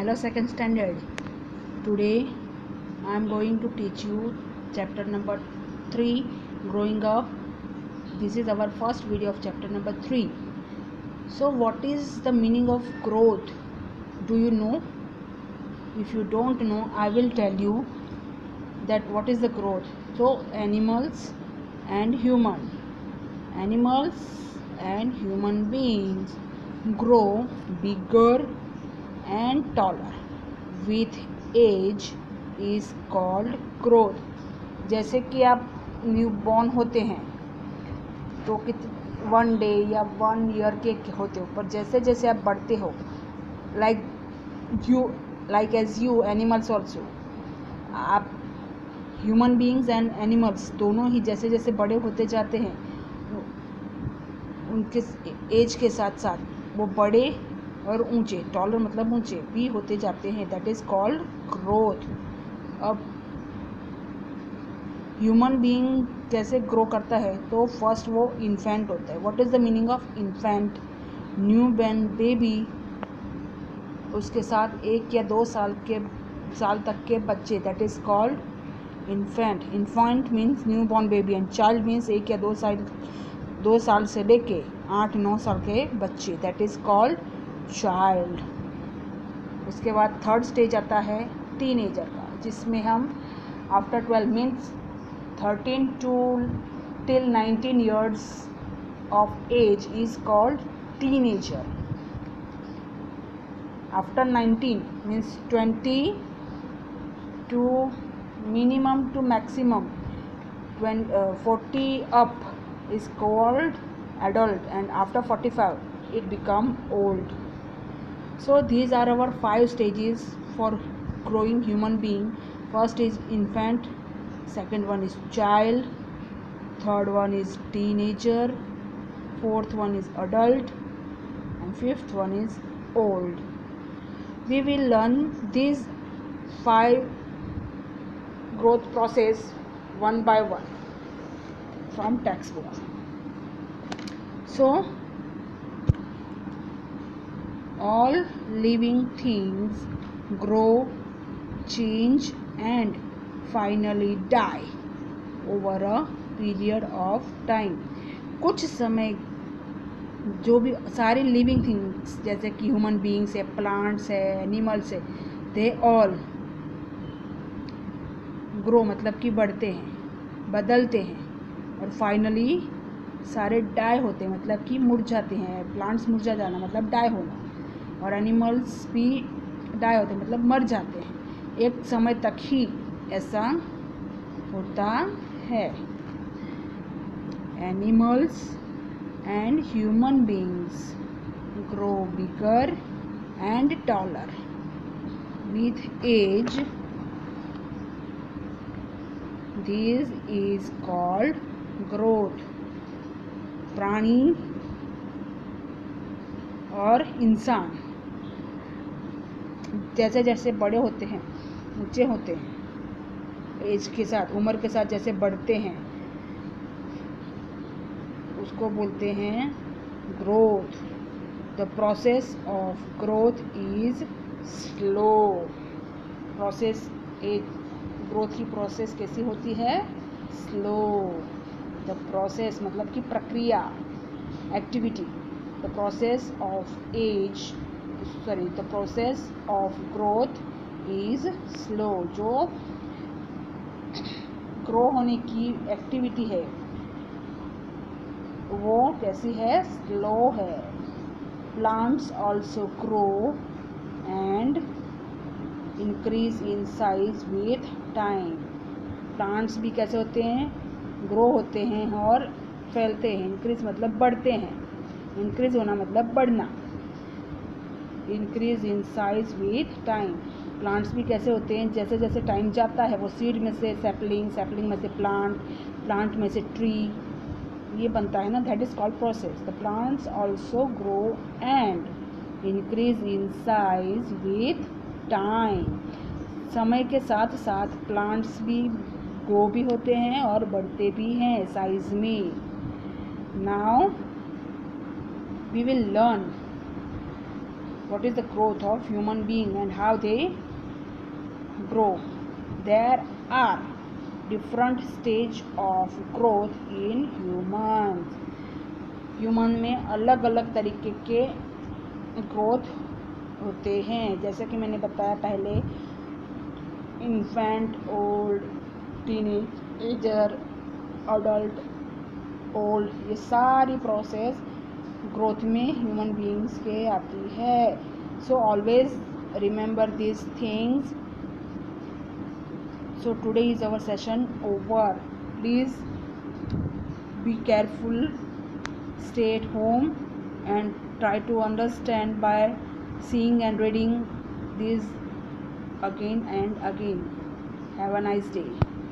Hello second standard. Today I am going to teach you chapter number 3, growing up. This is our first video of chapter number 3. So what is the meaning of growth? Do you know? If you don't know, I will tell you that what is the growth. So animals and human beings grow bigger and taller with age is called growth. जैसे कि आप new born होते हैं तो one day या 1 year के होते हो, पर जैसे जैसे आप बढ़ते हो like as you animals also, आप ह्यूमन बीइंग्स एंड एनिमल्स दोनों ही जैसे जैसे बड़े होते जाते हैं उनके एज के साथ साथ वो बड़े और ऊंचे, टॉलर मतलब ऊंचे भी होते जाते हैं. That is called growth. अब ह्यूमन बीइंग कैसे ग्रो करता है, तो फर्स्ट वो इन्फेंट होता है. What is the meaning of infant? New born baby, उसके साथ 1 या 2 साल तक के बच्चे, that is called infant. Infant means new born baby and child means 1 या 2 साल से लेके 8-9 साल के बच्चे, दैट इज़ कॉल्ड चाइल्ड. उसके बाद थर्ड स्टेज आता है टीनेजर का, जिसमें हम after 12 means 13 till 19 years of age is called teenager. After 19 means 20 to minimum to maximum 40 up is called adult, and after 45 it become old. So these are our 5 stages for growing human being. First is infant, second one is child, third one is teenager, fourth one is adult, and fifth one is old. We will learn these 5 growth process one by one from textbook. So all living things grow, change and finally die over a period of time. कुछ समय जो भी सारे living things जैसे कि human beings है, plants है, animals है, दे ऑल ग्रो मतलब कि बढ़ते हैं, बदलते हैं और फाइनली सारे डाई होते हैं मतलब कि मुरझाते हैं. प्लांट्स मुरझा जाना मतलब डाई होना, और एनिमल्स भी डाई होते हैं मतलब मर जाते हैं. एक समय तक ही ऐसा होता है. Animals and human beings grow bigger and taller with age. This is called growth. प्राणी और इंसान जैसे जैसे बड़े होते हैं, ऊंचे होते हैं, एज के साथ, उम्र के साथ जैसे बढ़ते हैं, उसको बोलते हैं growth. The process of growth is slow. Process growth की प्रोसेस कैसी होती है? स्लो. द प्रोसेस मतलब कि प्रक्रिया, activity. The process of growth is slow. जो ग्रो होने की एक्टिविटी है वो कैसी है? स्लो है. Plants also grow and increase in size with time. Plants भी कैसे होते हैं? ग्रो होते हैं और फैलते हैं. इंक्रीज मतलब बढ़ते हैं, इंक्रीज होना मतलब बढ़ना. Increase in size with time. Plants भी कैसे होते हैं? जैसे जैसे टाइम जाता है वो सीड में से सैपलिंग, सैपलिंग में से प्लांट, प्लांट में से ट्री, ये बनता है ना. That is called process. The plants also grow and increase in size with time. समय के साथ साथ प्लांट्स भी ग्रो भी होते हैं और बढ़ते भी हैं साइज में. Now we will learn what is the growth of human being and how they grow. There are different stage of growth in humans. Human में अलग अलग तरीके के ग्रोथ होते हैं, जैसे कि मैंने बताया पहले, infant, old, teenager, adult, old, ये सारी प्रोसेस ग्रोथ में ह्यूमन बीइंग्स के आती है. So always remember this things. So today is our session over. Please be careful, stay at home and try to understand by seeing and reading this again and again. Have a nice day.